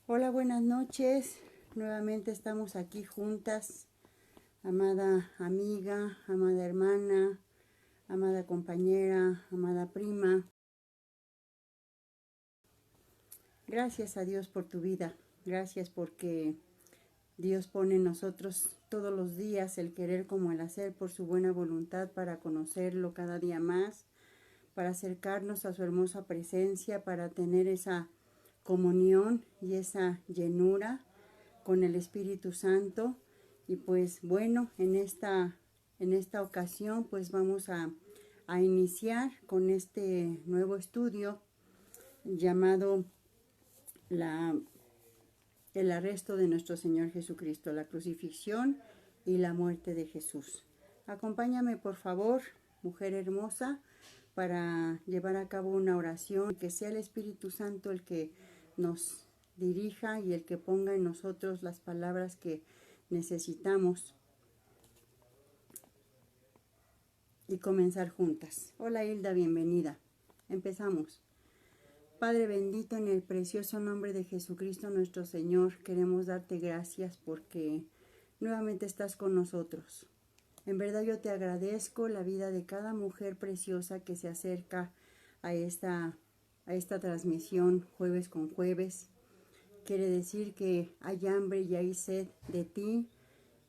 Hola, buenas noches. Nuevamente estamos aquí juntas, amada amiga, amada hermana, amada compañera, amada prima. Gracias a Dios por tu vida. Gracias porque Dios pone en nosotros todos los días el querer como el hacer por su buena voluntad para conocerlo cada día más, para acercarnos a su hermosa presencia, para tener esa comunión y esa llenura con el Espíritu Santo. Y pues bueno, en esta ocasión pues vamos a iniciar con este nuevo estudio llamado el arresto de nuestro Señor Jesucristo, la crucifixión y la muerte de Jesús. Acompáñame por favor, mujer hermosa, para llevar a cabo una oración, que sea el Espíritu Santo el que nos dirija y el que ponga en nosotros las palabras que necesitamos y comenzar juntas. Hola Hilda, bienvenida. Empezamos. Padre bendito, en el precioso nombre de Jesucristo nuestro Señor, queremos darte gracias porque nuevamente estás con nosotros. En verdad yo te agradezco la vida de cada mujer preciosa que se acerca a esta transmisión jueves con jueves. Quiere decir que hay hambre y hay sed de ti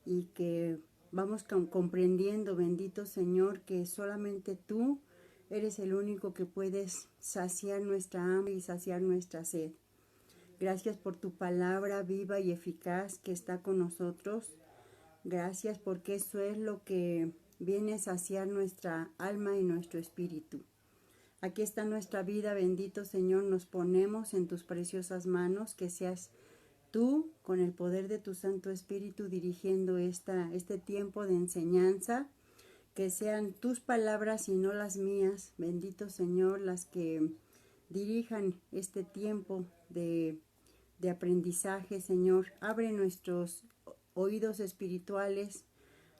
y que vamos comprendiendo, bendito Señor, que solamente tú eres el único que puedes saciar nuestra hambre y saciar nuestra sed. Gracias por tu palabra viva y eficaz que está con nosotros. Gracias porque eso es lo que viene a saciar nuestra alma y nuestro espíritu. Aquí está nuestra vida, bendito Señor, nos ponemos en tus preciosas manos, que seas tú, con el poder de tu Santo Espíritu, dirigiendo este tiempo de enseñanza, que sean tus palabras y no las mías, bendito Señor, las que dirijan este tiempo de aprendizaje, Señor. Abre nuestros oídos espirituales,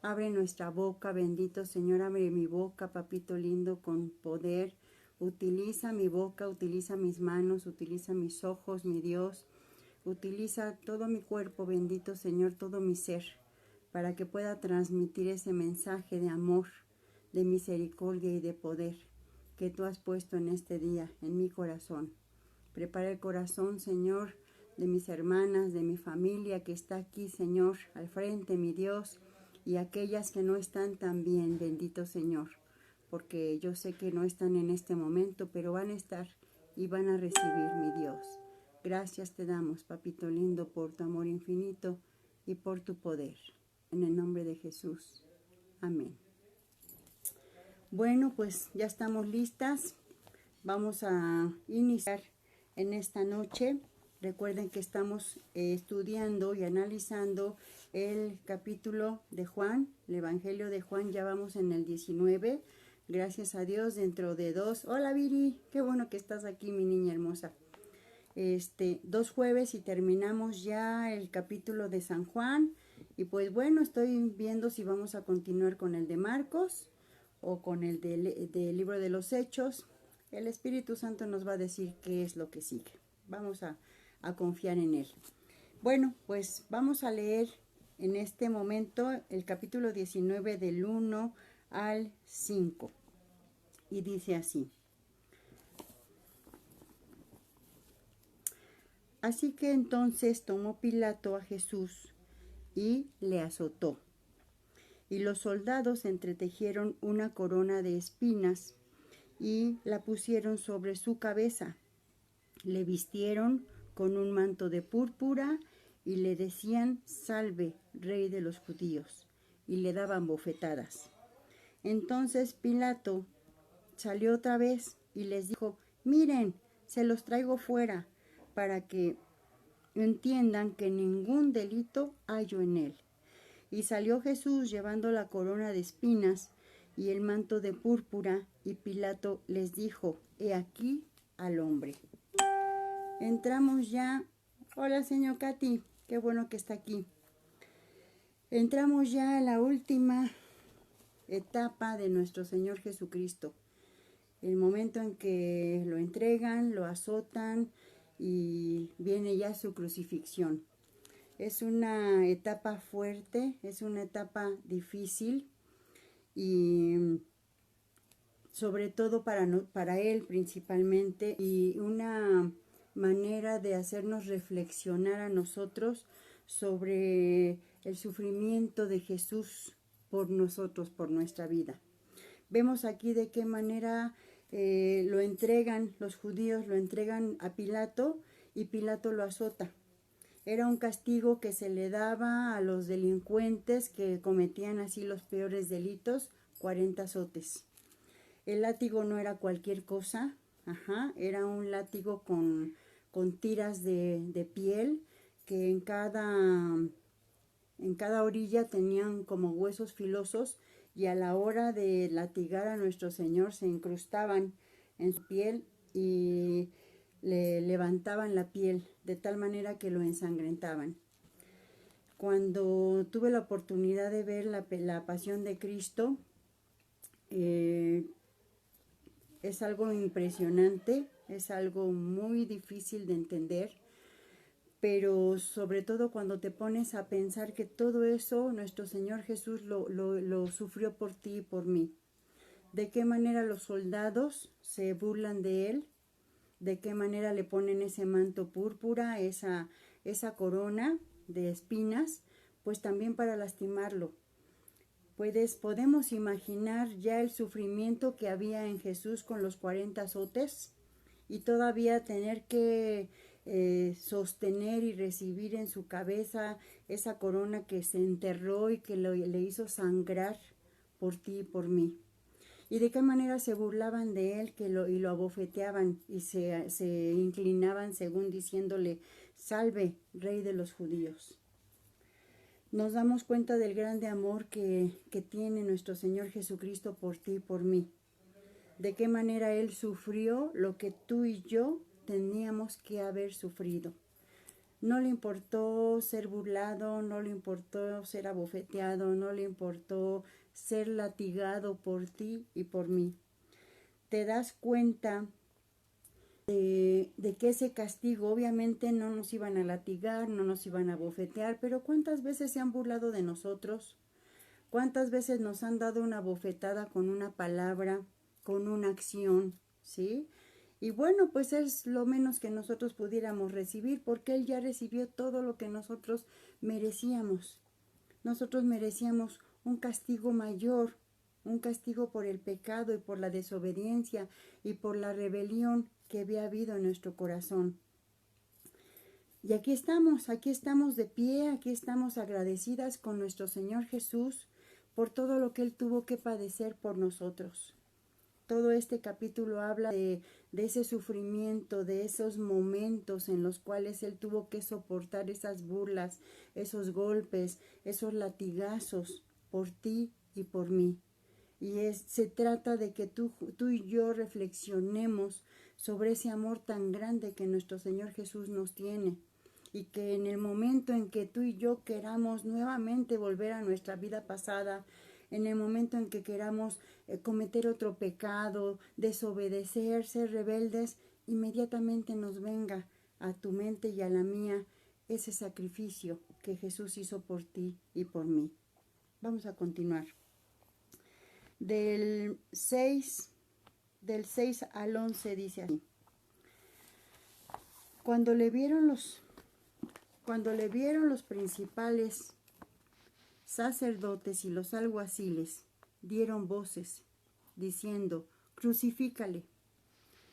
abre nuestra boca, bendito Señor, abre mi boca, papito lindo, con poder. Utiliza mi boca, utiliza mis manos, utiliza mis ojos, mi Dios. Utiliza todo mi cuerpo, bendito Señor, todo mi ser, para que pueda transmitir ese mensaje de amor, de misericordia y de poder que tú has puesto en este día, en mi corazón. Prepara el corazón, Señor, de mis hermanas, de mi familia que está aquí, Señor, al frente, mi Dios, y aquellas que no están tan bien, bendito Señor, porque yo sé que no están en este momento, pero van a estar y van a recibir, mi Dios. Gracias te damos, papito lindo, por tu amor infinito y por tu poder. En el nombre de Jesús. Amén. Bueno, pues ya estamos listas. Vamos a iniciar en esta noche. Recuerden que estamos estudiando y analizando el capítulo de Juan, el Evangelio de Juan. Ya vamos en el 19. Gracias a Dios, dentro de 2. Hola Viri, qué bueno que estás aquí, mi niña hermosa. 2 jueves y terminamos ya el capítulo de San Juan. Y pues bueno, estoy viendo si vamos a continuar con el de Marcos o con el del libro de los Hechos. El Espíritu Santo nos va a decir qué es lo que sigue. Vamos a confiar en Él. Bueno, pues vamos a leer en este momento el capítulo 19 del 1 al 5. Y dice así. Así que entonces tomó Pilato a Jesús y le azotó. Y los soldados entretejieron una corona de espinas y la pusieron sobre su cabeza. Le vistieron con un manto de púrpura y le decían: Salve, Rey de los judíos, y le daban bofetadas. Entonces Pilato salió otra vez y les dijo: Miren, se los traigo fuera, para que entiendan que ningún delito hallo en él. Y salió Jesús llevando la corona de espinas y el manto de púrpura, y Pilato les dijo: He aquí al hombre. Entramos ya. Hola, señor Katy, qué bueno que está aquí. Entramos ya a la última etapa de nuestro Señor Jesucristo. El momento en que lo entregan, lo azotan y viene ya su crucifixión. Es una etapa fuerte, es una etapa difícil y sobre todo para él principalmente, y una manera de hacernos reflexionar a nosotros sobre el sufrimiento de Jesús por nosotros, por nuestra vida. Vemos aquí de qué manera lo entregan, los judíos lo entregan a Pilato y Pilato lo azota. Era un castigo que se le daba a los delincuentes que cometían así los peores delitos, 40 azotes. El látigo no era cualquier cosa, era un látigo con tiras de piel que en cada orilla tenían como huesos filosos, y a la hora de latigar a nuestro Señor se incrustaban en su piel y le levantaban la piel de tal manera que lo ensangrentaban. Cuando tuve la oportunidad de ver la pasión de Cristo, es algo impresionante, es algo muy difícil de entender, pero sobre todo cuando te pones a pensar que todo eso nuestro Señor Jesús lo sufrió por ti y por mí. De qué manera los soldados se burlan de él, de qué manera le ponen ese manto púrpura, esa corona de espinas, pues también para lastimarlo. Podemos imaginar ya el sufrimiento que había en Jesús con los 40 azotes y todavía tener que sostener y recibir en su cabeza esa corona que se enterró y que le hizo sangrar por ti y por mí. Y de qué manera se burlaban de él y lo abofeteaban y se inclinaban según diciéndole: salve, rey de los judíos. Nos damos cuenta del grande amor que tiene nuestro Señor Jesucristo por ti y por mí. De qué manera Él sufrió lo que tú y yo teníamos que haber sufrido. No le importó ser burlado, no le importó ser abofeteado, no le importó ser latigado por ti y por mí. Te das cuenta de que ese castigo obviamente no nos iban a latigar, no nos iban a bofetear, pero ¿cuántas veces se han burlado de nosotros? ¿Cuántas veces nos han dado una bofetada con una palabra, con una acción, ¿sí? Y bueno, pues es lo menos que nosotros pudiéramos recibir, porque Él ya recibió todo lo que nosotros merecíamos. Nosotros merecíamos un castigo mayor, un castigo por el pecado y por la desobediencia y por la rebelión que había habido en nuestro corazón. Y aquí estamos de pie, aquí estamos agradecidas con nuestro Señor Jesús por todo lo que Él tuvo que padecer por nosotros. Todo este capítulo habla de ese sufrimiento, de esos momentos en los cuales Él tuvo que soportar esas burlas, esos golpes, esos latigazos por ti y por mí. Y se trata de que tú y yo reflexionemos sobre ese amor tan grande que nuestro Señor Jesús nos tiene. Y que en el momento en que tú y yo queramos nuevamente volver a nuestra vida pasada, en el momento en que queramos cometer otro pecado, desobedecer, ser rebeldes, inmediatamente nos venga a tu mente y a la mía ese sacrificio que Jesús hizo por ti y por mí. Vamos a continuar. Del 6 al 11 dice así: Cuando le vieron los principales sacerdotes y los alguaciles, dieron voces, diciendo: crucifícale,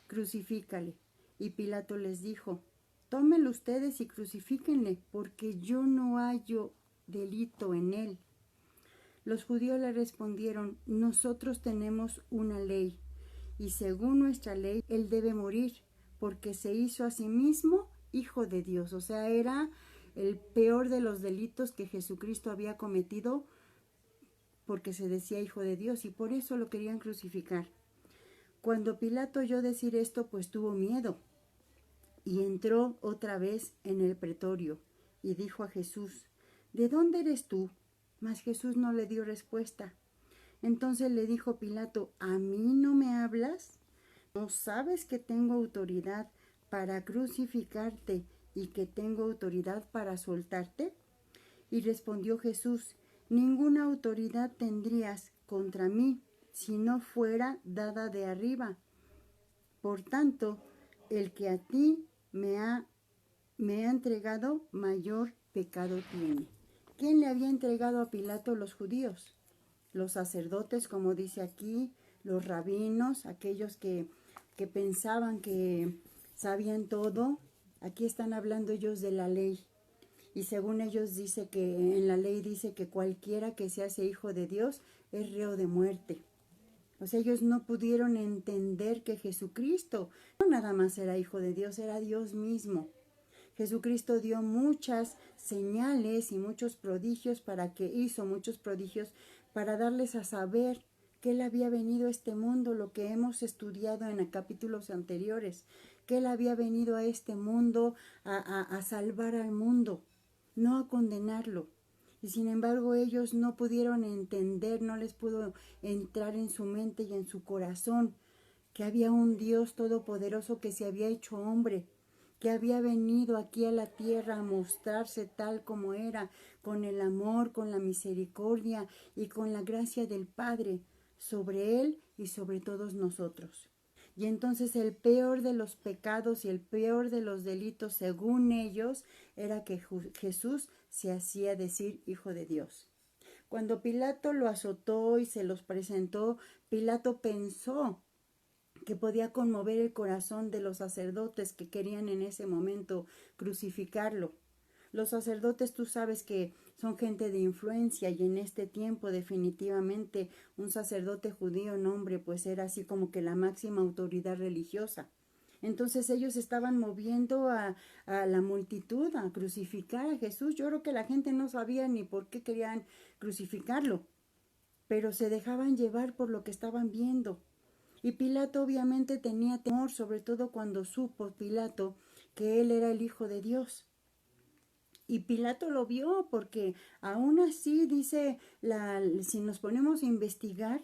crucifícale. Y Pilato les dijo: tómenlo ustedes y crucifíquenle, porque yo no hallo delito en él. Los judíos le respondieron: nosotros tenemos una ley, y según nuestra ley, él debe morir, porque se hizo a sí mismo hijo de Dios. O sea, era el peor de los delitos que Jesucristo había cometido, porque se decía hijo de Dios, y por eso lo querían crucificar. Cuando Pilato oyó decir esto, pues tuvo miedo, y entró otra vez en el pretorio, y dijo a Jesús: ¿de dónde eres tú? Mas Jesús no le dio respuesta. Entonces le dijo Pilato: ¿a mí no me hablas? ¿No sabes que tengo autoridad para crucificarte y que tengo autoridad para soltarte? Y respondió Jesús, ninguna autoridad tendrías contra mí si no fuera dada de arriba. Por tanto, el que a ti me ha entregado, mayor pecado tiene. ¿Quién le había entregado a Pilato? Los judíos, los sacerdotes, como dice aquí, los rabinos, aquellos que pensaban que sabían todo. Aquí están hablando ellos de la ley. Y según ellos dice que en la ley dice que cualquiera que se hace hijo de Dios es reo de muerte. O sea, ellos no pudieron entender que Jesucristo no nada más era hijo de Dios, era Dios mismo. Jesucristo dio muchas señales y muchos prodigios hizo muchos prodigios para darles a saber que Él había venido a este mundo, lo que hemos estudiado en capítulos anteriores, que Él había venido a este mundo a salvar al mundo, no a condenarlo. Y sin embargo ellos no pudieron entender, no les pudo entrar en su mente y en su corazón que había un Dios todopoderoso que se había hecho hombre, que había venido aquí a la tierra a mostrarse tal como era, con el amor, con la misericordia y con la gracia del Padre sobre Él y sobre todos nosotros. Y entonces el peor de los pecados y el peor de los delitos, según ellos, era que Jesús se hacía decir hijo de Dios. Cuando Pilato lo azotó y se los presentó, Pilato pensó que podía conmover el corazón de los sacerdotes que querían en ese momento crucificarlo. Los sacerdotes, tú sabes que son gente de influencia, y en este tiempo definitivamente un sacerdote judío, nombre, pues era así como que la máxima autoridad religiosa. Entonces ellos estaban moviendo a la multitud a crucificar a Jesús. Yo creo que la gente no sabía ni por qué querían crucificarlo, pero se dejaban llevar por lo que estaban viendo. Y Pilato obviamente tenía temor, sobre todo cuando supo Pilato que él era el Hijo de Dios. Y Pilato lo vio, porque aún así dice, si nos ponemos a investigar,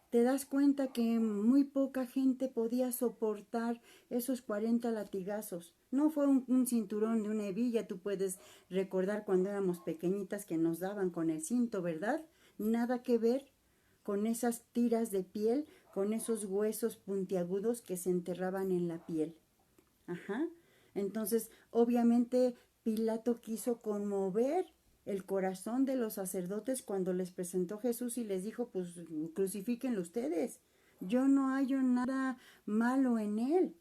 te das cuenta que muy poca gente podía soportar esos 40 latigazos. No fue un cinturón de una hebilla, tú puedes recordar cuando éramos pequeñitas que nos daban con el cinto, ¿verdad? Nada que ver con esas tiras de piel, con esos huesos puntiagudos que se enterraban en la piel. Ajá. Entonces, obviamente, Pilato quiso conmover el corazón de los sacerdotes cuando les presentó Jesús y les dijo, pues crucifíquenlo ustedes. Yo no hallo nada malo en él.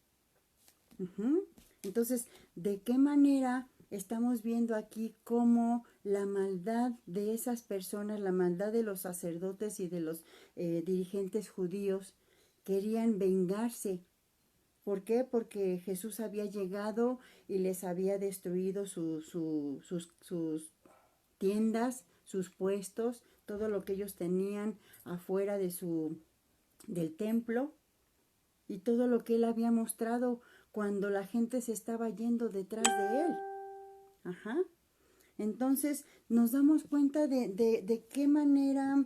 Entonces, ¿de qué manera estamos viendo aquí cómo la maldad de esas personas, la maldad de los sacerdotes y de los dirigentes judíos querían vengarse? ¿Por qué? Porque Jesús había llegado y les había destruido sus tiendas, sus puestos, todo lo que ellos tenían afuera del templo, y todo lo que él había mostrado cuando la gente se estaba yendo detrás de él. Ajá. Entonces nos damos cuenta de qué manera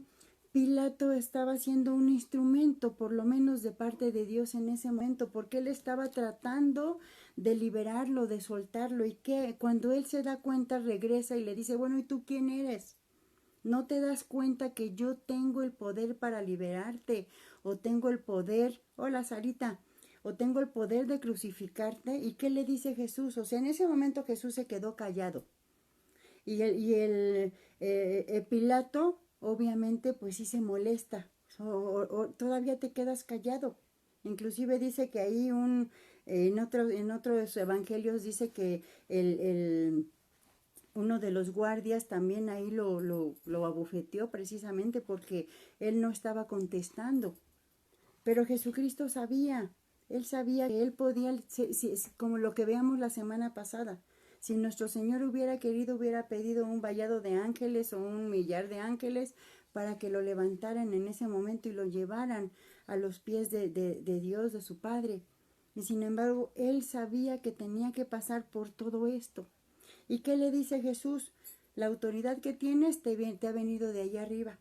Pilato estaba siendo un instrumento, por lo menos de parte de Dios en ese momento, porque él estaba tratando de liberarlo, de soltarlo, y que cuando él se da cuenta regresa y le dice, bueno, ¿y tú quién eres? ¿No te das cuenta que yo tengo el poder para liberarte? ¿O tengo el poder, hola Sarita, o tengo el poder de crucificarte? ¿Y qué le dice Jesús? O sea, en ese momento Jesús se quedó callado. Y el Pilato, obviamente, pues sí se molesta. O todavía te quedas callado. Inclusive dice que ahí en otros evangelios dice que uno de los guardias también ahí lo abofeteó precisamente porque él no estaba contestando. Pero Jesucristo sabía, él sabía que él podía, como lo que veamos la semana pasada. Si nuestro Señor hubiera querido, hubiera pedido un vallado de ángeles o un millar de ángeles para que lo levantaran en ese momento y lo llevaran a los pies de Dios, de su Padre. Y sin embargo, él sabía que tenía que pasar por todo esto. ¿Y qué le dice Jesús? La autoridad que tienes te ha venido de allá arriba.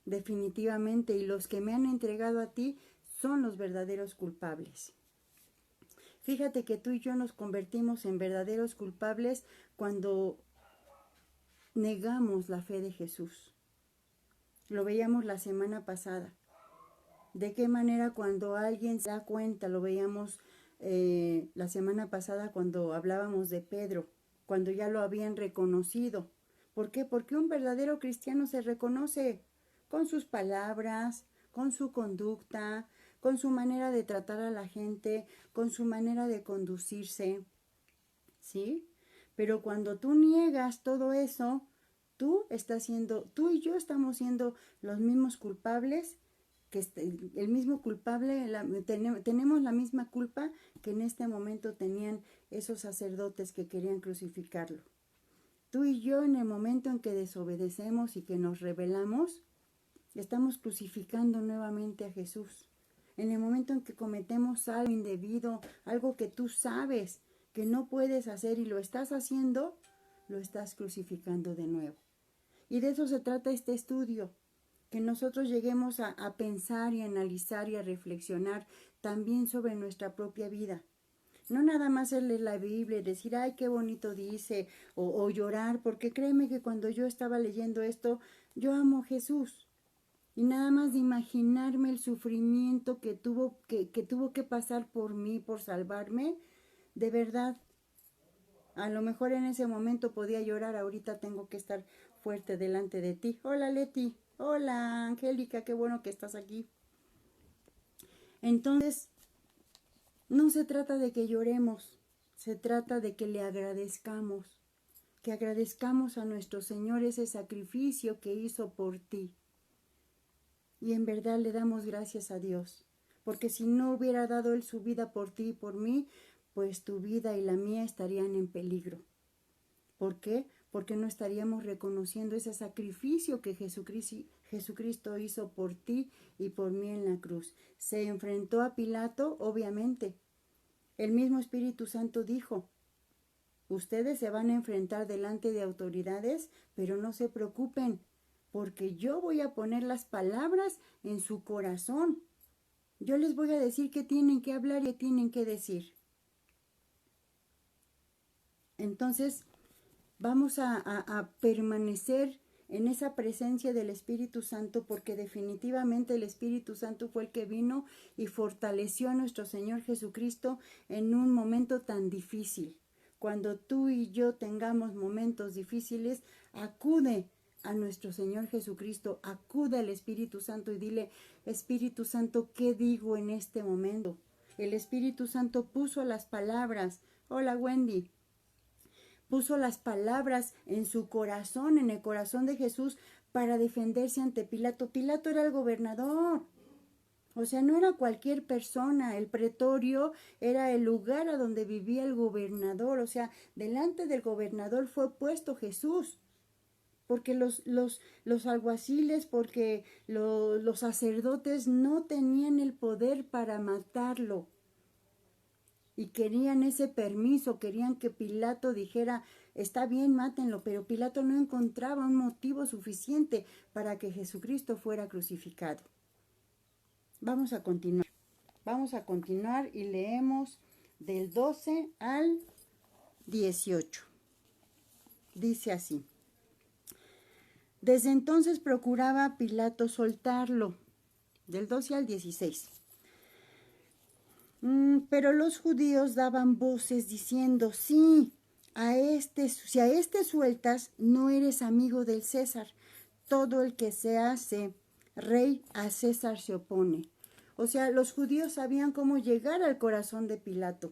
Definitivamente, y los que me han entregado a ti son los verdaderos culpables. Fíjate que tú y yo nos convertimos en verdaderos culpables cuando negamos la fe de Jesús. Lo veíamos la semana pasada. ¿De qué manera cuando alguien se da cuenta? Lo veíamos la semana pasada cuando hablábamos de Pedro, cuando ya lo habían reconocido. ¿Por qué? Porque un verdadero cristiano se reconoce con sus palabras, con su conducta, con su manera de tratar a la gente, con su manera de conducirse, ¿sí? Pero cuando tú niegas todo eso, tú y yo estamos siendo los mismos culpables, el mismo culpable, tenemos la misma culpa que en este momento tenían esos sacerdotes que querían crucificarlo. Tú y yo, en el momento en que desobedecemos y que nos rebelamos, estamos crucificando nuevamente a Jesús. En el momento en que cometemos algo indebido, algo que tú sabes que no puedes hacer y lo estás haciendo, lo estás crucificando de nuevo. Y de eso se trata este estudio, que nosotros lleguemos a pensar y analizar y a reflexionar también sobre nuestra propia vida. No nada más leer la Biblia y decir, ay, qué bonito dice, o llorar, porque créeme que cuando yo estaba leyendo esto, yo amo a Jesús. Y nada más de imaginarme el sufrimiento que tuvo que pasar por mí, por salvarme, de verdad, a lo mejor en ese momento podía llorar, ahorita tengo que estar fuerte delante de ti. Hola Leti, hola Angélica, qué bueno que estás aquí. Entonces, no se trata de que lloremos, se trata de que le agradezcamos, que agradezcamos a nuestro Señor ese sacrificio que hizo por ti. Y en verdad le damos gracias a Dios, porque si no hubiera dado Él su vida por ti y por mí, pues tu vida y la mía estarían en peligro. ¿Por qué? Porque no estaríamos reconociendo ese sacrificio que Jesucristo hizo por ti y por mí en la cruz. Se enfrentó a Pilato, obviamente. El mismo Espíritu Santo dijo, ustedes se van a enfrentar delante de autoridades, pero no se preocupen, porque yo voy a poner las palabras en su corazón. Yo les voy a decir qué tienen que hablar y qué tienen que decir. Entonces, vamos a permanecer en esa presencia del Espíritu Santo, porque definitivamente el Espíritu Santo fue el que vino y fortaleció a nuestro Señor Jesucristo en un momento tan difícil. Cuando tú y yo tengamos momentos difíciles, acude a nuestro Señor Jesucristo, acude al Espíritu Santo y dile, Espíritu Santo, ¿qué digo en este momento? El Espíritu Santo puso las palabras. Hola Wendy. Puso las palabras en su corazón, en el corazón de Jesús, para defenderse ante Pilato. Pilato era el gobernador. O sea, no era cualquier persona. El pretorio era el lugar a donde vivía el gobernador. O sea, delante del gobernador fue puesto Jesús. Porque los alguaciles, porque los sacerdotes no tenían el poder para matarlo. Y querían ese permiso, querían que Pilato dijera, está bien, mátenlo, pero Pilato no encontraba un motivo suficiente para que Jesucristo fuera crucificado. Vamos a continuar y leemos del 12 al 18. Dice así, desde entonces procuraba Pilato soltarlo, del 12 al 16. Pero los judíos daban voces diciendo, sí, si a este sueltas, no eres amigo del César. Todo el que se hace rey a César se opone. O sea, los judíos sabían cómo llegar al corazón de Pilato.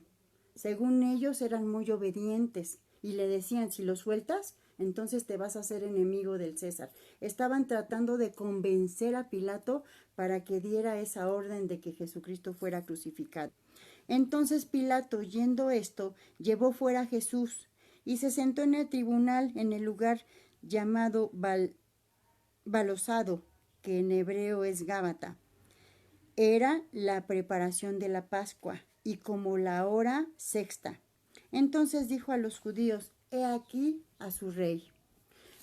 Según ellos eran muy obedientes y le decían, si lo sueltas, entonces te vas a hacer enemigo del César. Estaban tratando de convencer a Pilato para que diera esa orden de que Jesucristo fuera crucificado. Entonces Pilato, oyendo esto, llevó fuera a Jesús y se sentó en el tribunal en el lugar llamado Balosado, que en hebreo es Gábata. Era la preparación de la Pascua y como la hora sexta. Entonces dijo a los judíos, he aquí a su rey.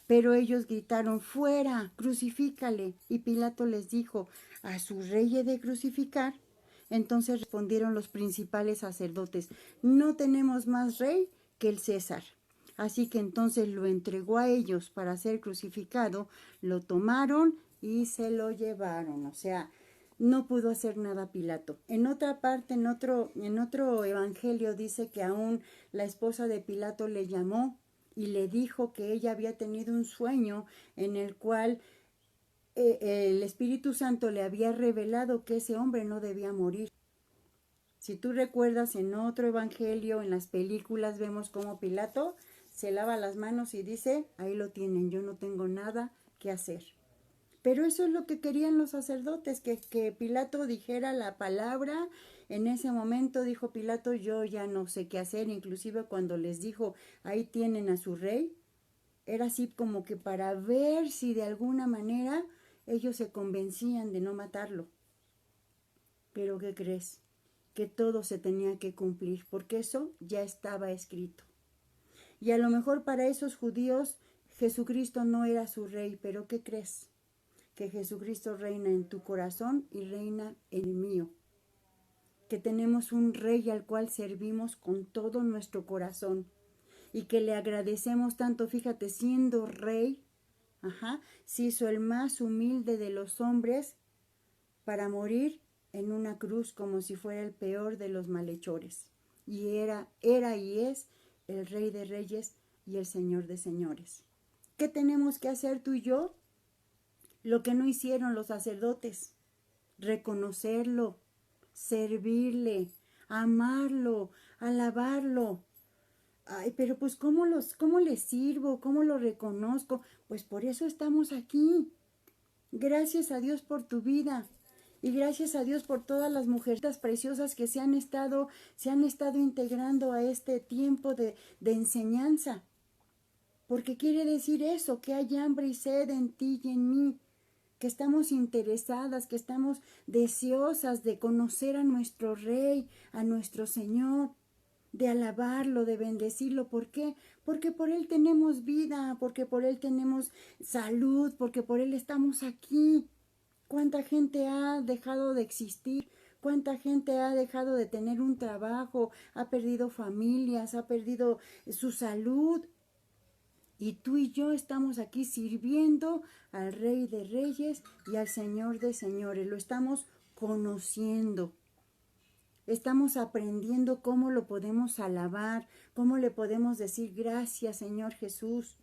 Pero ellos gritaron, fuera, crucifícale. Y Pilato les dijo, ¿a su rey he de crucificar? Entonces respondieron los principales sacerdotes: no tenemos más rey que el César. Así que entonces lo entregó a ellos para ser crucificado, lo tomaron y se lo llevaron. O sea, no pudo hacer nada Pilato. En otra parte, en otro evangelio dice que aún la esposa de Pilato le llamó y le dijo que ella había tenido un sueño en el cual el Espíritu Santo le había revelado que ese hombre no debía morir. Si tú recuerdas, en otro evangelio, en las películas, vemos cómo Pilato se lava las manos y dice: ahí lo tienen, yo no tengo nada que hacer. Pero eso es lo que querían los sacerdotes, que Pilato dijera la palabra. En ese momento dijo Pilato: yo ya no sé qué hacer. Inclusive cuando les dijo: ahí tienen a su rey, era así como que para ver si de alguna manera ellos se convencían de no matarlo. Pero ¿qué crees? Que todo se tenía que cumplir, porque eso ya estaba escrito. Y a lo mejor para esos judíos Jesucristo no era su rey, pero ¿qué crees? Que Jesucristo reina en tu corazón y reina en el mío. Que tenemos un rey al cual servimos con todo nuestro corazón y que le agradecemos tanto. Fíjate, siendo rey, se hizo el más humilde de los hombres para morir en una cruz como si fuera el peor de los malhechores. Y era y es el Rey de Reyes y el Señor de Señores. ¿Qué tenemos que hacer tú y yo? Lo que no hicieron los sacerdotes: reconocerlo, servirle, amarlo, alabarlo. Ay, pero pues ¿cómo les sirvo? ¿Cómo lo reconozco? Pues por eso estamos aquí. Gracias a Dios por tu vida. Y gracias a Dios por todas las mujeres preciosas que se han estado integrando a este tiempo de enseñanza. Porque quiere decir eso, que hay hambre y sed en ti y en mí. Que estamos interesadas, que estamos deseosas de conocer a nuestro Rey, a nuestro Señor, de alabarlo, de bendecirlo. ¿Por qué? Porque por Él tenemos vida, porque por Él tenemos salud, porque por Él estamos aquí. ¿Cuánta gente ha dejado de existir? ¿Cuánta gente ha dejado de tener un trabajo? Ha perdido familias, ha perdido su salud. Y tú y yo estamos aquí sirviendo al Rey de Reyes y al Señor de Señores. Lo estamos conociendo. Estamos aprendiendo cómo lo podemos alabar, cómo le podemos decir gracias, Señor Jesús.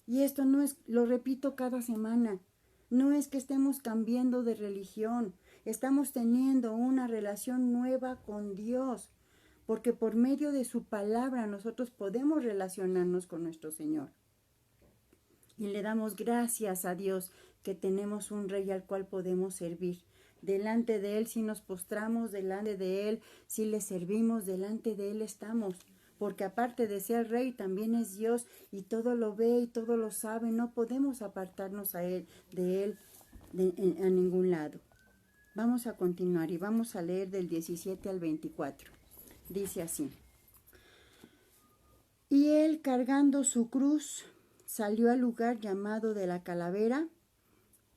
Y esto no es, lo repito cada semana, no es que estemos cambiando de religión. Estamos teniendo una relación nueva con Dios, porque por medio de su palabra nosotros podemos relacionarnos con nuestro Señor. Y le damos gracias a Dios que tenemos un Rey al cual podemos servir. Delante de Él si nos postramos, delante de Él si le servimos, delante de Él estamos. Porque aparte de ser Rey también es Dios y todo lo ve y todo lo sabe. No podemos apartarnos de Él a ningún lado. Vamos a continuar y vamos a leer del 17 al 24. Dice así: y Él, cargando su cruz, salió al lugar llamado de la Calavera,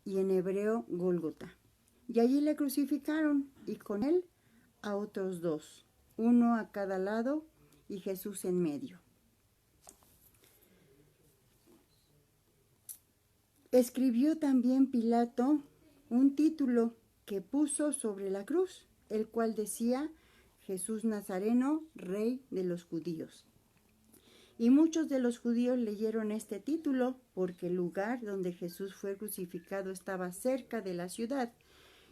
y en hebreo Gólgota. Y allí le crucificaron, y con él a otros dos, uno a cada lado y Jesús en medio. Escribió también Pilato un título que puso sobre la cruz, el cual decía: Jesús Nazareno, Rey de los Judíos. Y muchos de los judíos leyeron este título porque el lugar donde Jesús fue crucificado estaba cerca de la ciudad,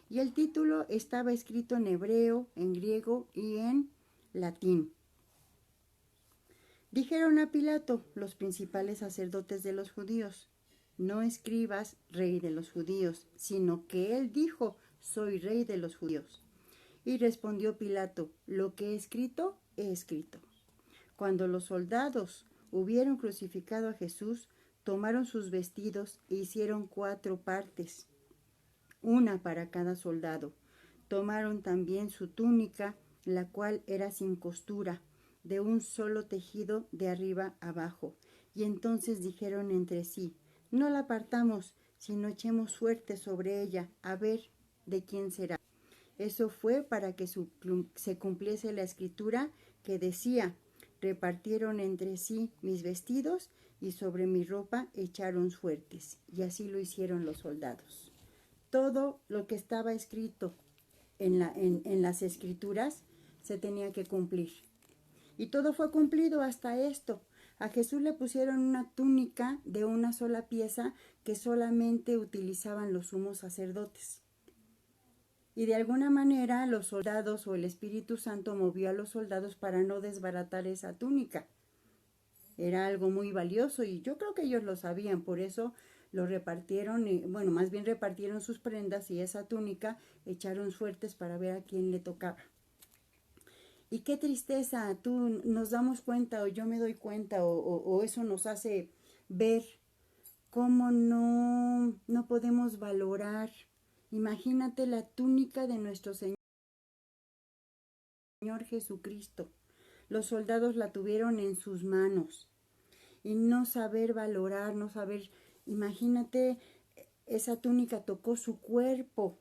y el título estaba escrito en hebreo, en griego y en latín. Dijeron a Pilato los principales sacerdotes de los judíos: no escribas Rey de los Judíos, sino que él dijo: soy Rey de los Judíos. Y respondió Pilato: lo que he escrito, he escrito. Cuando los soldados hubieron crucificado a Jesús, tomaron sus vestidos e hicieron 4 partes, una para cada soldado. Tomaron también su túnica, la cual era sin costura, de un solo tejido de arriba abajo. Y entonces dijeron entre sí: no la partamos, sino echemos suerte sobre ella, a ver de quién será. Eso fue para que se cumpliese la escritura que decía: repartieron entre sí mis vestidos y sobre mi ropa echaron suertes. Y así lo hicieron los soldados. Todo lo que estaba escrito en las escrituras se tenía que cumplir. Y todo fue cumplido hasta esto. A Jesús le pusieron una túnica de una sola pieza que solamente utilizaban los sumos sacerdotes. Y de alguna manera los soldados o el Espíritu Santo movió a los soldados para no desbaratar esa túnica. Era algo muy valioso y yo creo que ellos lo sabían, por eso lo repartieron, bueno, más bien repartieron sus prendas y esa túnica echaron suertes para ver a quién le tocaba. Y qué tristeza, tú nos damos cuenta o yo me doy cuenta o eso nos hace ver cómo no podemos valorar. Imagínate la túnica de nuestro Señor Jesucristo. Los soldados la tuvieron en sus manos y no saber valorar, no saber, imagínate, esa túnica tocó su cuerpo.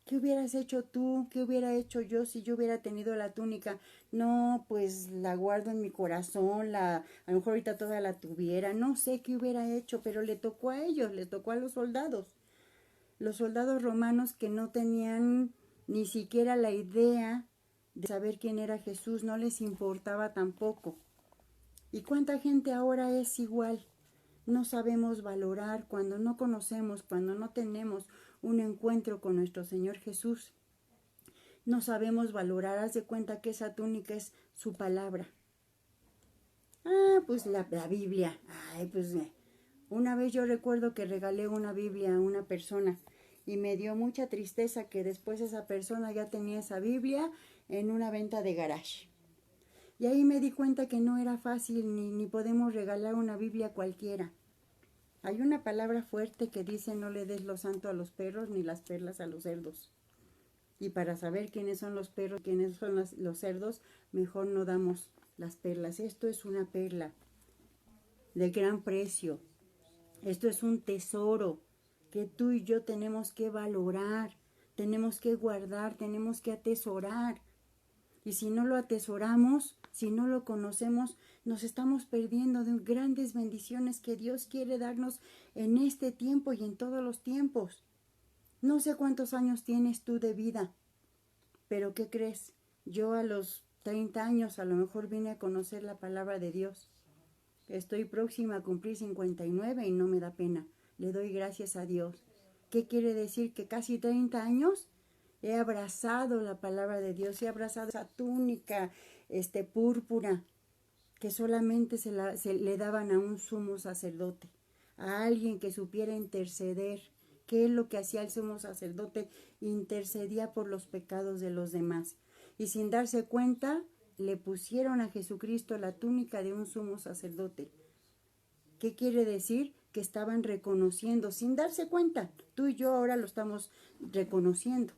¿Qué hubieras hecho tú? ¿Qué hubiera hecho yo si yo hubiera tenido la túnica? No, pues la guardo en mi corazón, a lo mejor ahorita toda la tuviera, no sé qué hubiera hecho, pero le tocó a ellos, le tocó a los soldados romanos que no tenían ni siquiera la idea de saber quién era Jesús, no les importaba tampoco. ¿Y cuánta gente ahora es igual? No sabemos valorar cuando no conocemos, cuando no tenemos un encuentro con nuestro Señor Jesús. No sabemos valorar. Haz de cuenta que esa túnica es su palabra. Pues la Biblia. Una vez yo recuerdo que regalé una Biblia a una persona y me dio mucha tristeza que después esa persona ya tenía esa Biblia en una venta de garage. Y ahí me di cuenta que no era fácil ni podemos regalar una Biblia cualquiera. Hay una palabra fuerte que dice: no le des lo santo a los perros ni las perlas a los cerdos. Y para saber quiénes son los perros, quiénes son los cerdos, mejor no damos las perlas. Esto es una perla de gran precio. Esto es un tesoro que tú y yo tenemos que valorar, tenemos que guardar, tenemos que atesorar. Y si no lo atesoramos, si no lo conocemos, nos estamos perdiendo de grandes bendiciones que Dios quiere darnos en este tiempo y en todos los tiempos. No sé cuántos años tienes tú de vida, pero ¿qué crees? Yo a los 30 años a lo mejor vine a conocer la palabra de Dios. Estoy próxima a cumplir 59 y no me da pena. Le doy gracias a Dios. ¿Qué quiere decir? Que casi 30 años he abrazado la palabra de Dios, he abrazado esa túnica púrpura que solamente se le daban a un sumo sacerdote, a alguien que supiera interceder. ¿Qué es lo que hacía el sumo sacerdote? Intercedía por los pecados de los demás. Y sin darse cuenta, le pusieron a Jesucristo la túnica de un sumo sacerdote. ¿Qué quiere decir? Que estaban reconociendo, sin darse cuenta. Tú y yo ahora lo estamos reconociendo.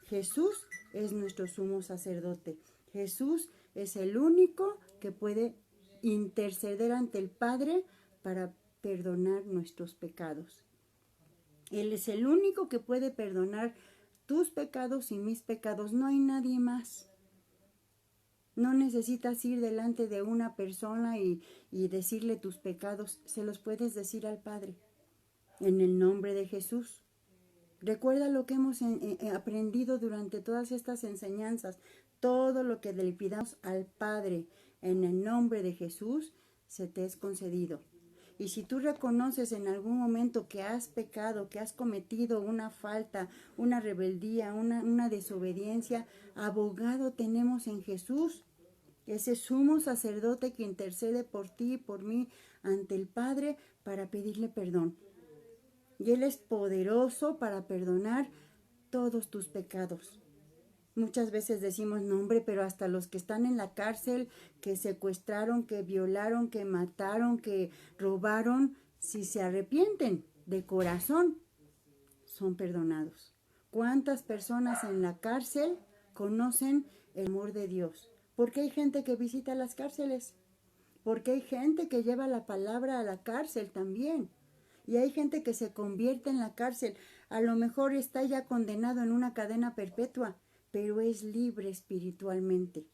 Jesús es nuestro sumo sacerdote. Jesús es el único que puede interceder ante el Padre para perdonar nuestros pecados. Él es el único que puede perdonar tus pecados y mis pecados. No hay nadie más. No necesitas ir delante de una persona y decirle tus pecados. Se los puedes decir al Padre. En el nombre de Jesús. Recuerda lo que hemos aprendido durante todas estas enseñanzas. Todo lo que le pidamos al Padre en el nombre de Jesús, se te es concedido. Y si tú reconoces en algún momento que has pecado, que has cometido una falta, una rebeldía, una desobediencia, abogado tenemos en Jesús, ese sumo sacerdote que intercede por ti y por mí ante el Padre para pedirle perdón. Y Él es poderoso para perdonar todos tus pecados. Muchas veces decimos, no hombre, pero hasta los que están en la cárcel, que secuestraron, que violaron, que mataron, que robaron, si se arrepienten de corazón, son perdonados. ¿Cuántas personas en la cárcel conocen el amor de Dios? Porque hay gente que visita las cárceles, porque hay gente que lleva la palabra a la cárcel también. Y hay gente que se convierte en la cárcel. A lo mejor está ya condenado en una cadena perpetua, pero es libre espiritualmente.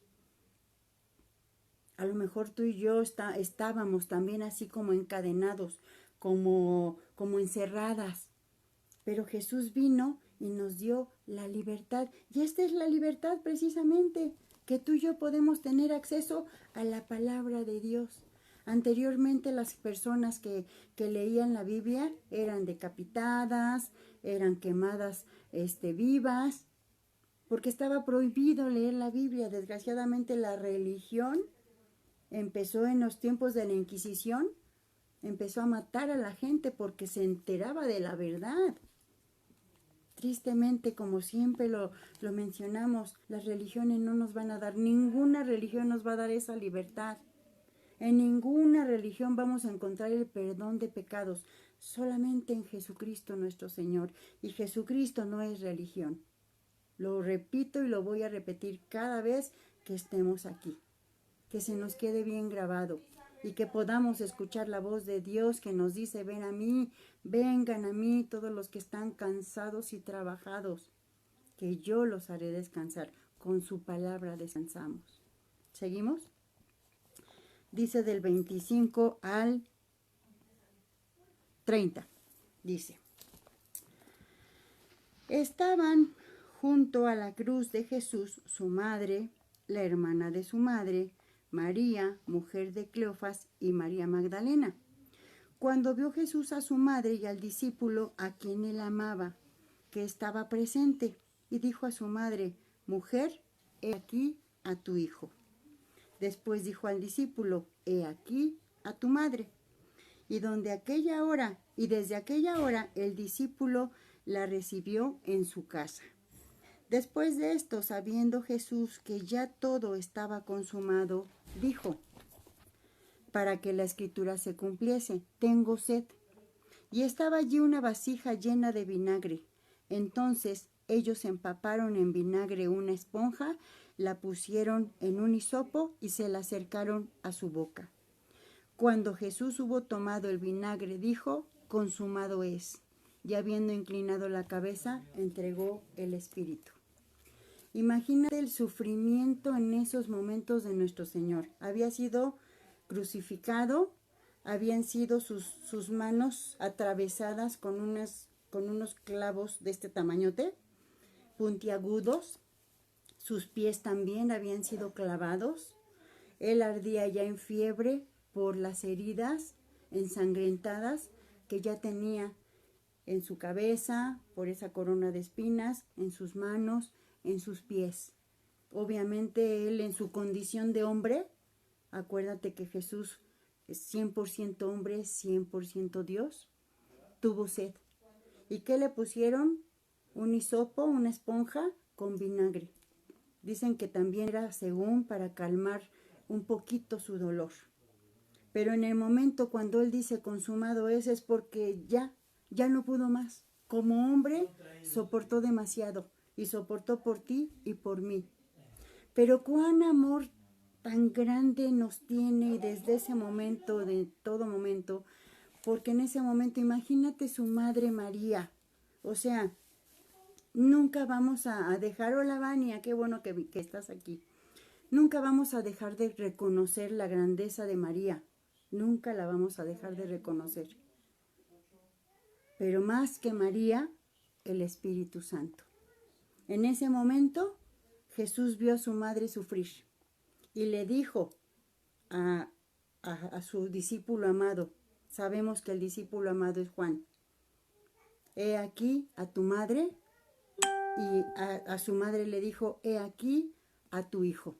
A lo mejor tú y yo estábamos también así como encadenados, como encerradas. Pero Jesús vino y nos dio la libertad. Y esta es la libertad precisamente, que tú y yo podemos tener acceso a la palabra de Dios. Anteriormente las personas que leían la Biblia eran decapitadas, eran quemadas vivas, porque estaba prohibido leer la Biblia. Desgraciadamente la religión empezó en los tiempos de la Inquisición, empezó a matar a la gente porque se enteraba de la verdad. Tristemente, como siempre lo mencionamos, las religiones no nos van a dar, ninguna religión nos va a dar esa libertad. En ninguna religión vamos a encontrar el perdón de pecados, solamente en Jesucristo nuestro Señor. Y Jesucristo no es religión. Lo repito y lo voy a repetir cada vez que estemos aquí. Que se nos quede bien grabado y que podamos escuchar la voz de Dios que nos dice: ven a mí, vengan a mí todos los que están cansados y trabajados, que yo los haré descansar. Con su palabra descansamos. ¿Seguimos? Dice del 25 al 30. Dice: estaban junto a la cruz de Jesús su madre, la hermana de su madre, María, mujer de Cleofas, y María Magdalena. Cuando vio Jesús a su madre y al discípulo a quien él amaba, que estaba presente, y dijo a su madre: mujer, he aquí a tu hijo. Después dijo al discípulo: he aquí a tu madre. Y desde aquella hora el discípulo la recibió en su casa. Después de esto, sabiendo Jesús que ya todo estaba consumado, dijo, para que la escritura se cumpliese: tengo sed. Y estaba allí una vasija llena de vinagre. Entonces ellos empaparon en vinagre una esponja, la pusieron en un hisopo y se la acercaron a su boca. Cuando Jesús hubo tomado el vinagre, dijo: consumado es. Y habiendo inclinado la cabeza, entregó el espíritu. Imagínate el sufrimiento en esos momentos de nuestro Señor. Había sido crucificado, habían sido sus manos atravesadas con unos clavos de este tamañote, puntiagudos. Sus pies también habían sido clavados. Él ardía ya en fiebre por las heridas ensangrentadas que ya tenía en su cabeza, por esa corona de espinas, en sus manos, en sus pies. Obviamente él, en su condición de hombre, acuérdate que Jesús es 100% hombre, 100% Dios, tuvo sed. ¿Y qué le pusieron? Un hisopo, una esponja con vinagre. Dicen que también era según para calmar un poquito su dolor. Pero en el momento cuando él dice consumado es porque ya no pudo más. Como hombre soportó demasiado y soportó por ti y por mí. Pero cuán amor tan grande nos tiene, y desde ese momento, de todo momento, porque en ese momento imagínate su madre María. O sea, nunca vamos a dejar, hola Vania, qué bueno que estás aquí. Nunca vamos a dejar de reconocer la grandeza de María. Nunca la vamos a dejar de reconocer. Pero más que María, el Espíritu Santo. En ese momento, Jesús vio a su madre sufrir y le dijo a su discípulo amado, sabemos que el discípulo amado es Juan, he aquí a tu madre, y a su madre le dijo, he aquí a tu hijo.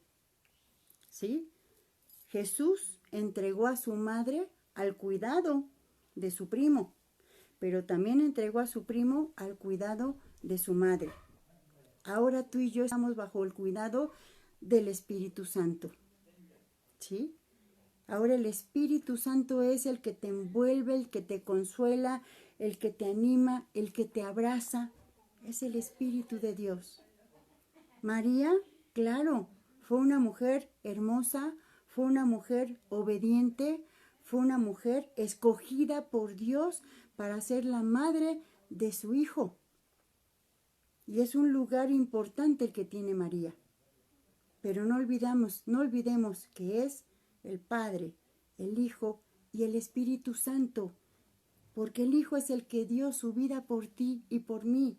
¿Sí? Jesús entregó a su madre al cuidado de su primo, pero también entregó a su primo al cuidado de su madre. Ahora tú y yo estamos bajo el cuidado del Espíritu Santo. ¿Sí? Ahora el Espíritu Santo es el que te envuelve, el que te consuela, el que te anima, el que te abraza. Es el Espíritu de Dios. María, claro, fue una mujer hermosa, fue una mujer obediente, fue una mujer escogida por Dios para ser la madre de su hijo. Y es un lugar importante el que tiene María. Pero no olvidemos que es el Padre, el Hijo y el Espíritu Santo. Porque el Hijo es el que dio su vida por ti y por mí.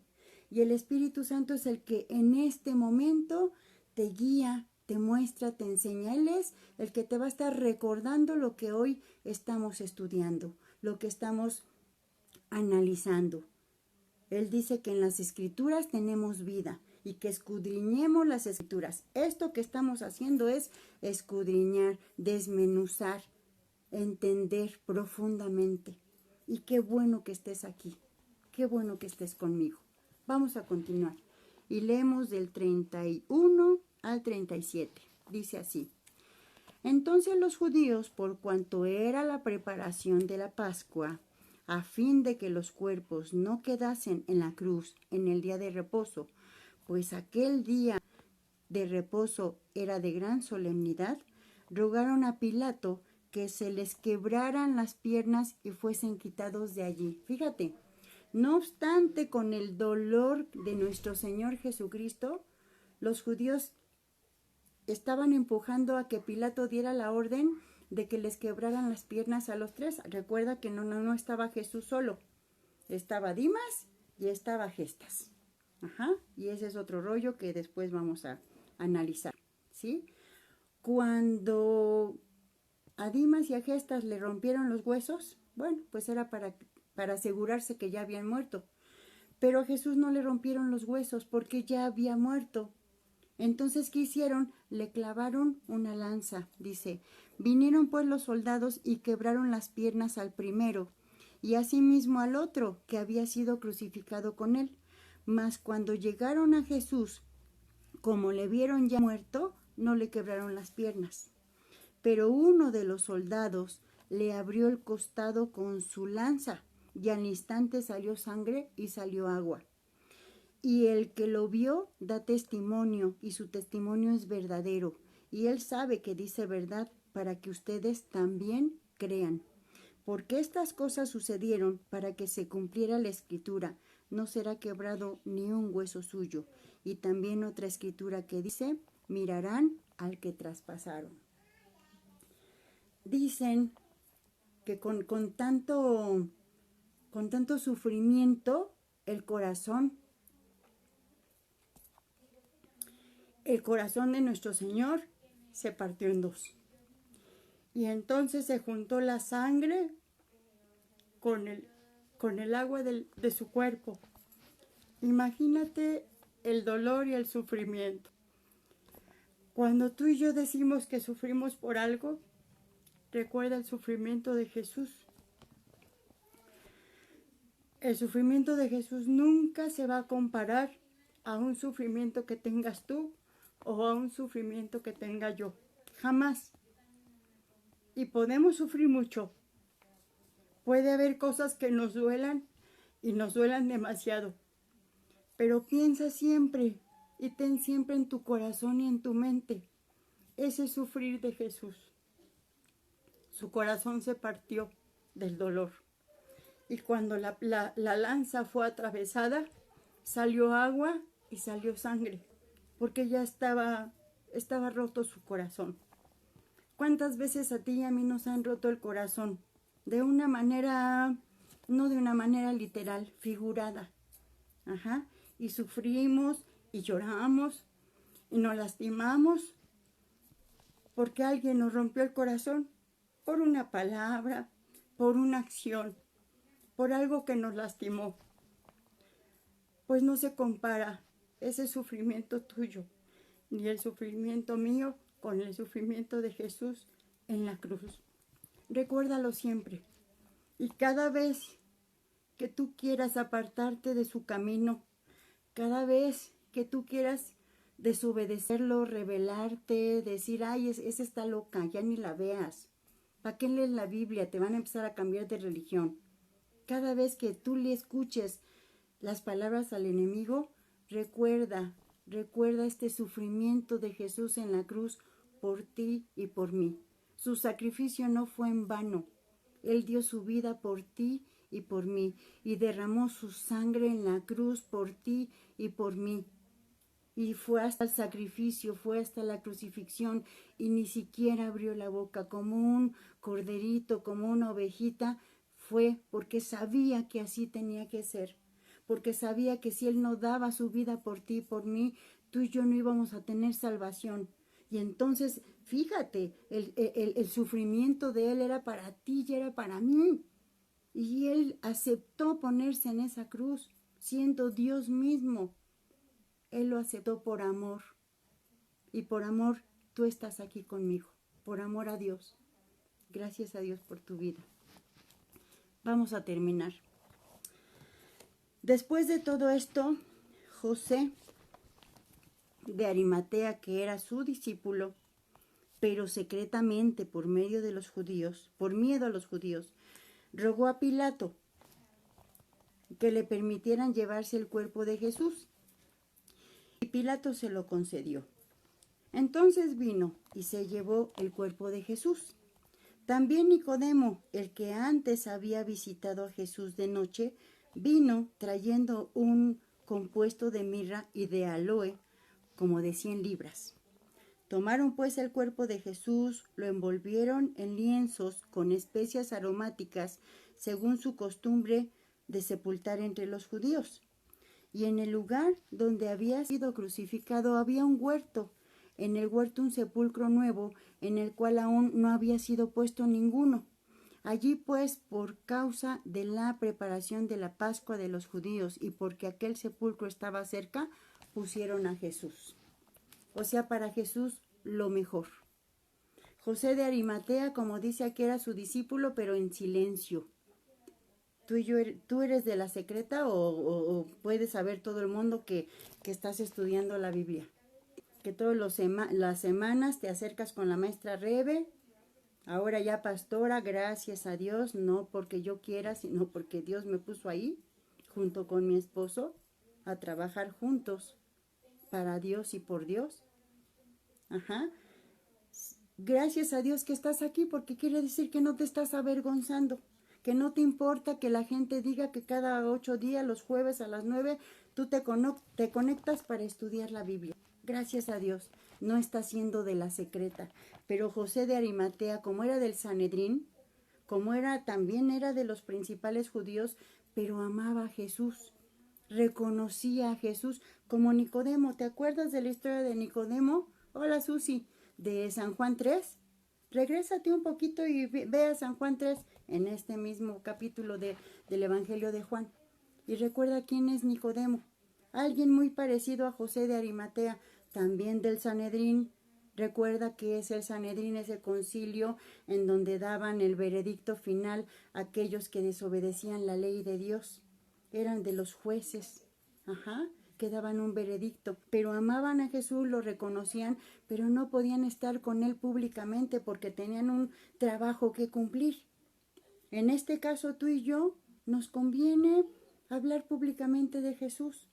Y el Espíritu Santo es el que en este momento te guía, te muestra, te enseña. Él es el que te va a estar recordando lo que hoy estamos estudiando, lo que estamos analizando. Él dice que en las Escrituras tenemos vida y que escudriñemos las Escrituras. Esto que estamos haciendo es escudriñar, desmenuzar, entender profundamente. Y qué bueno que estés aquí, qué bueno que estés conmigo. Vamos a continuar. Y leemos del 31 al 37. Dice así. Entonces los judíos, por cuanto era la preparación de la Pascua, a fin de que los cuerpos no quedasen en la cruz en el día de reposo, pues aquel día de reposo era de gran solemnidad, rogaron a Pilato que se les quebraran las piernas y fuesen quitados de allí. Fíjate, no obstante, con el dolor de nuestro Señor Jesucristo, los judíos estaban empujando a que Pilato diera la orden de que les quebraran las piernas a los tres. Recuerda que no estaba Jesús solo, estaba Dimas y estaba Gestas. Y ese es otro rollo que después vamos a analizar, ¿sí? Cuando a Dimas y a Gestas le rompieron los huesos, bueno, pues era para asegurarse que ya habían muerto. Pero a Jesús no le rompieron los huesos porque ya había muerto. Entonces, ¿qué hicieron? Le clavaron una lanza, dice. Vinieron pues los soldados y quebraron las piernas al primero, y asimismo al otro, que había sido crucificado con él. Mas cuando llegaron a Jesús, como le vieron ya muerto, no le quebraron las piernas. Pero uno de los soldados le abrió el costado con su lanza, y al instante salió sangre y salió agua. Y el que lo vio da testimonio, y su testimonio es verdadero, y él sabe que dice verdad para que ustedes también crean. Porque estas cosas sucedieron para que se cumpliera la escritura, no será quebrado ni un hueso suyo. Y también otra escritura que dice, mirarán al que traspasaron. Dicen que con tanto sufrimiento, el corazón de nuestro Señor se partió en dos. Y entonces se juntó la sangre con el agua de su cuerpo. Imagínate el dolor y el sufrimiento. Cuando tú y yo decimos que sufrimos por algo, recuerda el sufrimiento de Jesús. El sufrimiento de Jesús nunca se va a comparar a un sufrimiento que tengas tú o a un sufrimiento que tenga yo. Jamás. Y podemos sufrir mucho. Puede haber cosas que nos duelan y nos duelan demasiado. Pero piensa siempre y ten siempre en tu corazón y en tu mente ese sufrir de Jesús. Su corazón se partió del dolor. Y cuando la lanza fue atravesada, salió agua y salió sangre, porque ya estaba roto su corazón. ¿Cuántas veces a ti y a mí nos han roto el corazón? De una manera, no de una manera literal, figurada. Y sufrimos y lloramos y nos lastimamos porque alguien nos rompió el corazón por una palabra, por una acción, por algo que nos lastimó. Pues no se compara ese sufrimiento tuyo ni el sufrimiento mío con el sufrimiento de Jesús en la cruz. Recuérdalo siempre. Y cada vez que tú quieras apartarte de su camino, cada vez que tú quieras desobedecerlo, rebelarte, decir, ay, esa está loca, ya ni la veas. ¿Para qué lees la Biblia? Te van a empezar a cambiar de religión. Cada vez que tú le escuches las palabras al enemigo, recuerda este sufrimiento de Jesús en la cruz por ti y por mí. Su sacrificio no fue en vano. Él dio su vida por ti y por mí, y derramó su sangre en la cruz por ti y por mí. Y fue hasta el sacrificio, fue hasta la crucifixión, y ni siquiera abrió la boca, como un corderito, como una ovejita, fue porque sabía que así tenía que ser, porque sabía que si Él no daba su vida por ti y por mí, tú y yo no íbamos a tener salvación. Y entonces, fíjate, el sufrimiento de Él era para ti y era para mí. Y Él aceptó ponerse en esa cruz, siendo Dios mismo. Él lo aceptó por amor. Y por amor tú estás aquí conmigo. Por amor a Dios. Gracias a Dios por tu vida. Vamos a terminar. Después de todo esto, José de Arimatea, que era su discípulo, pero secretamente por medio de los judíos, por miedo a los judíos, rogó a Pilato que le permitieran llevarse el cuerpo de Jesús. Y Pilato se lo concedió. Entonces vino y se llevó el cuerpo de Jesús. También Nicodemo, el que antes había visitado a Jesús de noche, vino trayendo un compuesto de mirra y de aloe, como de 100 libras. Tomaron pues el cuerpo de Jesús, lo envolvieron en lienzos con especias aromáticas, según su costumbre de sepultar entre los judíos. Y en el lugar donde había sido crucificado había un huerto, en el huerto un sepulcro nuevo, en el cual aún no había sido puesto ninguno. Allí pues, por causa de la preparación de la Pascua de los judíos y porque aquel sepulcro estaba cerca, pusieron a Jesús. O sea, para Jesús lo mejor. José de Arimatea, como dice aquí, era su discípulo, pero en silencio. ¿Tú eres de la secreta o puedes saber todo el mundo que estás estudiando la Biblia? Que todas las semanas te acercas con la maestra Rebe, ahora ya pastora, gracias a Dios, no porque yo quiera, sino porque Dios me puso ahí, junto con mi esposo, a trabajar juntos para Dios y por Dios. Ajá. Gracias a Dios que estás aquí, porque quiere decir que no te estás avergonzando, que no te importa que la gente diga que cada 8 días, los jueves a las 9, tú te conectas para estudiar la Biblia. Gracias a Dios, no está siendo de la secreta. Pero José de Arimatea, como era del Sanedrín, también era de los principales judíos, pero amaba a Jesús, reconocía a Jesús, como Nicodemo. ¿Te acuerdas de la historia de Nicodemo? Hola, Susi, de San Juan 3. Regrésate un poquito y ve a San Juan 3 en este mismo capítulo del Evangelio de Juan. Y recuerda quién es Nicodemo. Alguien muy parecido a José de Arimatea, también del Sanedrín. Recuerda que es el Sanedrín, ese concilio en donde daban el veredicto final a aquellos que desobedecían la ley de Dios. Eran de los jueces, que daban un veredicto, pero amaban a Jesús, lo reconocían, pero no podían estar con él públicamente porque tenían un trabajo que cumplir. En este caso, tú y yo nos conviene hablar públicamente de Jesús.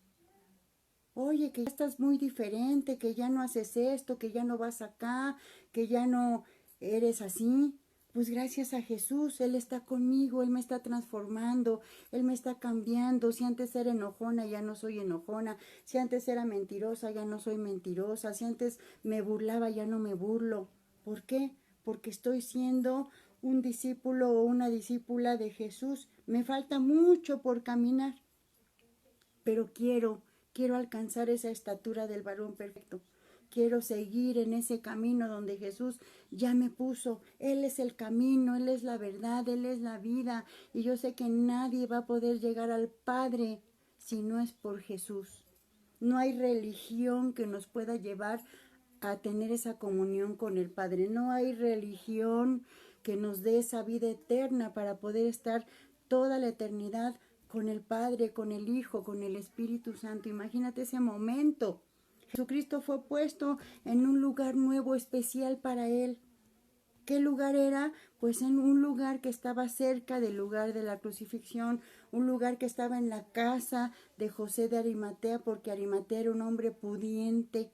Oye, que ya estás muy diferente, que ya no haces esto, que ya no vas acá, que ya no eres así. Pues gracias a Jesús, Él está conmigo, Él me está transformando, Él me está cambiando. Si antes era enojona, ya no soy enojona. Si antes era mentirosa, ya no soy mentirosa. Si antes me burlaba, ya no me burlo. ¿Por qué? Porque estoy siendo un discípulo o una discípula de Jesús. Me falta mucho por caminar, pero quiero alcanzar esa estatura del varón perfecto. Quiero seguir en ese camino donde Jesús ya me puso. Él es el camino, Él es la verdad, Él es la vida. Y yo sé que nadie va a poder llegar al Padre si no es por Jesús. No hay religión que nos pueda llevar a tener esa comunión con el Padre. No hay religión que nos dé esa vida eterna para poder estar toda la eternidad con el Padre, con el Hijo, con el Espíritu Santo. Imagínate ese momento. Jesucristo fue puesto en un lugar nuevo, especial para Él. ¿Qué lugar era? Pues en un lugar que estaba cerca del lugar de la crucifixión, un lugar que estaba en la casa de José de Arimatea, porque Arimatea era un hombre pudiente.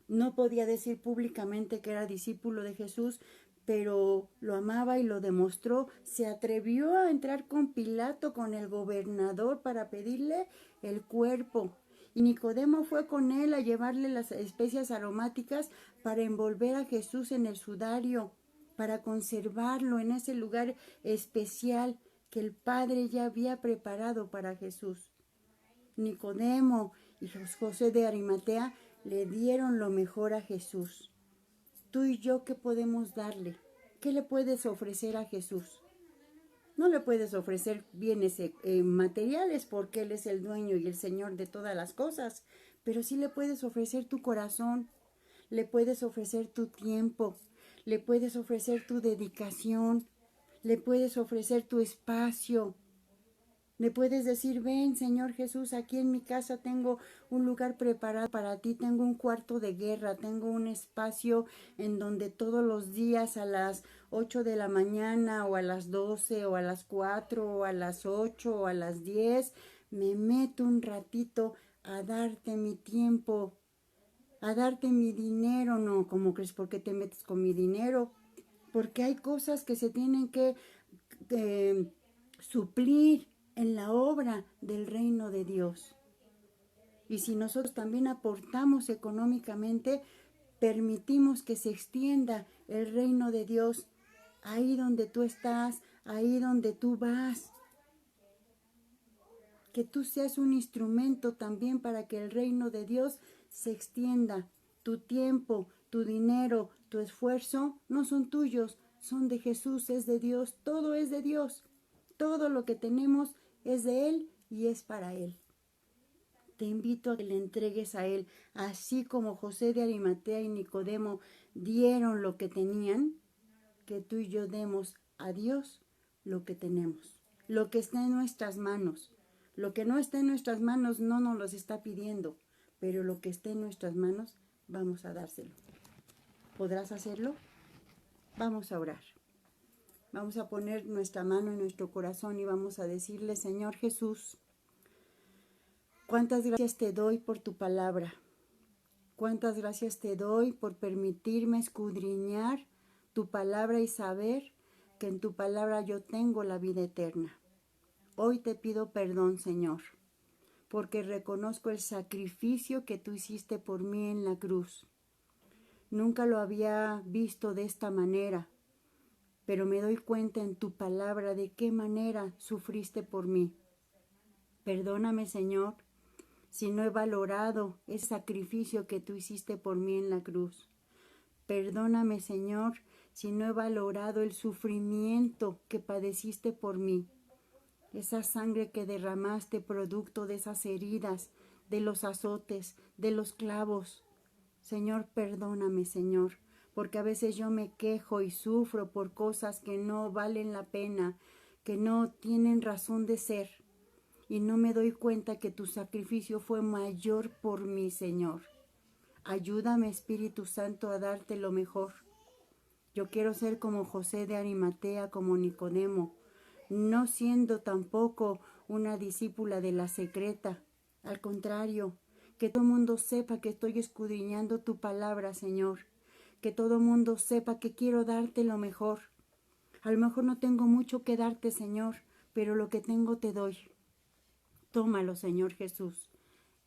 No podía decir públicamente que era discípulo de Jesús, pero lo amaba y lo demostró. Se atrevió a entrar con Pilato, con el gobernador, para pedirle el cuerpo. Y Nicodemo fue con él a llevarle las especias aromáticas para envolver a Jesús en el sudario, para conservarlo en ese lugar especial que el Padre ya había preparado para Jesús. Nicodemo y José de Arimatea le dieron lo mejor a Jesús. Tú y yo, ¿qué podemos darle? ¿Qué le puedes ofrecer a Jesús? No le puedes ofrecer bienes materiales porque Él es el dueño y el Señor de todas las cosas, pero sí le puedes ofrecer tu corazón, le puedes ofrecer tu tiempo, le puedes ofrecer tu dedicación, le puedes ofrecer tu espacio. Le puedes decir, ven, Señor Jesús, aquí en mi casa tengo un lugar preparado para ti, tengo un cuarto de guerra, tengo un espacio en donde todos los días a las 8 de la mañana o a las 12 o a las 4 o a las 8 o a las 10, me meto un ratito a darte mi tiempo, a darte mi dinero. No, ¿cómo crees? ¿Por qué te metes con mi dinero? Porque hay cosas que se tienen que suplir en la obra del reino de Dios. Y si nosotros también aportamos económicamente, permitimos que se extienda el reino de Dios ahí donde tú estás, ahí donde tú vas. Que tú seas un instrumento también para que el reino de Dios se extienda. Tu tiempo, tu dinero, tu esfuerzo no son tuyos, son de Jesús, es de Dios, todo es de Dios. Todo lo que tenemos es de Él y es para Él. Te invito a que le entregues a Él, así como José de Arimatea y Nicodemo dieron lo que tenían, que tú y yo demos a Dios lo que tenemos, lo que está en nuestras manos. Lo que no está en nuestras manos no nos lo está pidiendo, pero lo que está en nuestras manos vamos a dárselo. ¿Podrás hacerlo? Vamos a orar. Vamos a poner nuestra mano en nuestro corazón y vamos a decirle, Señor Jesús, cuántas gracias te doy por tu palabra. Cuántas gracias te doy por permitirme escudriñar tu palabra y saber que en tu palabra yo tengo la vida eterna. Hoy te pido perdón, Señor, porque reconozco el sacrificio que tú hiciste por mí en la cruz. Nunca lo había visto de esta manera, pero me doy cuenta en tu palabra de qué manera sufriste por mí. Perdóname, Señor, si no he valorado ese sacrificio que tú hiciste por mí en la cruz. Perdóname, Señor, si no he valorado el sufrimiento que padeciste por mí. Esa sangre que derramaste producto de esas heridas, de los azotes, de los clavos. Señor, perdóname, Señor, porque a veces yo me quejo y sufro por cosas que no valen la pena, que no tienen razón de ser. Y no me doy cuenta que tu sacrificio fue mayor por mí, Señor. Ayúdame, Espíritu Santo, a darte lo mejor. Yo quiero ser como José de Arimatea, como Nicodemo, no siendo tampoco una discípula de la secreta. Al contrario, que todo el mundo sepa que estoy escudriñando tu palabra, Señor. Que todo el mundo sepa que quiero darte lo mejor. A lo mejor no tengo mucho que darte, Señor, pero lo que tengo te doy. Tómalo, Señor Jesús.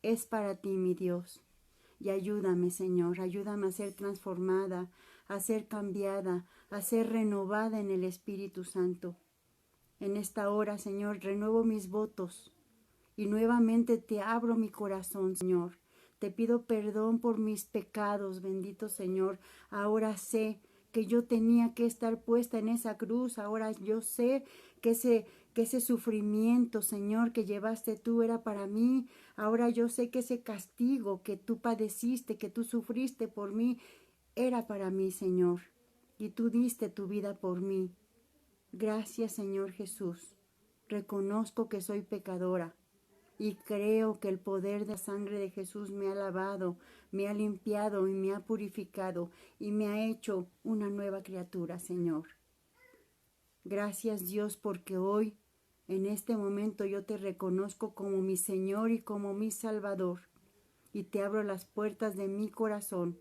Es para ti, mi Dios. Y ayúdame, Señor, ayúdame a ser transformada, a ser cambiada, a ser renovada en el Espíritu Santo. En esta hora, Señor, renuevo mis votos y nuevamente te abro mi corazón, Señor. Te pido perdón por mis pecados, bendito Señor. Ahora sé que yo tenía que estar puesta en esa cruz. Ahora yo sé que ese sufrimiento, Señor, que llevaste tú era para mí. Ahora yo sé que ese castigo que tú padeciste, que tú sufriste por mí, era para mí, Señor. Y tú diste tu vida por mí. Gracias, Señor Jesús. Reconozco que soy pecadora y creo que el poder de la sangre de Jesús me ha lavado, me ha limpiado y me ha purificado y me ha hecho una nueva criatura, Señor. Gracias, Dios, porque hoy, en este momento, yo te reconozco como mi Señor y como mi Salvador y te abro las puertas de mi corazón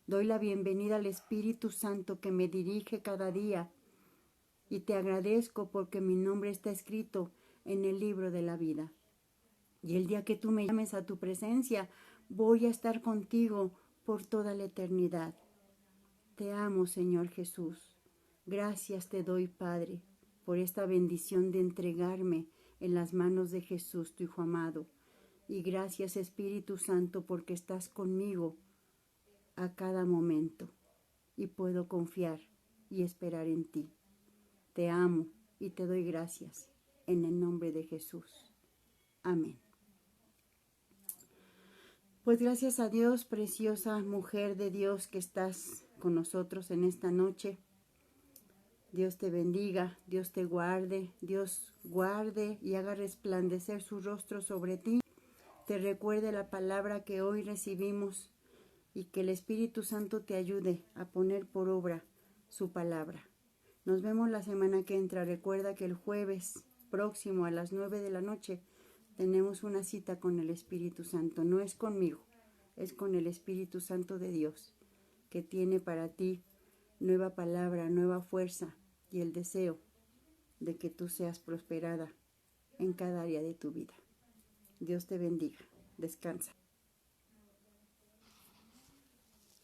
Doy la bienvenida al Espíritu Santo que me dirige cada día y te agradezco porque mi nombre está escrito en el libro de la vida. Y el día que tú me llames a tu presencia, voy a estar contigo por toda la eternidad. Te amo, Señor Jesús. Gracias te doy, Padre, por esta bendición de entregarme en las manos de Jesús, tu Hijo amado. Y gracias, Espíritu Santo, porque estás conmigo a cada momento y puedo confiar y esperar en ti. Te amo y te doy gracias en el nombre de Jesús. Amén. Pues gracias a Dios, preciosa mujer de Dios que estás con nosotros en esta noche. Dios te bendiga, Dios te guarde, Dios guarde y haga resplandecer su rostro sobre ti. Te recuerde la palabra que hoy recibimos y que el Espíritu Santo te ayude a poner por obra su palabra. Nos vemos la semana que entra. Recuerda que el jueves próximo a las 9 de la noche tenemos una cita con el Espíritu Santo. No es conmigo, es con el Espíritu Santo de Dios, que tiene para ti nueva palabra, nueva fuerza y el deseo de que tú seas prosperada en cada área de tu vida. Dios te bendiga. Descansa.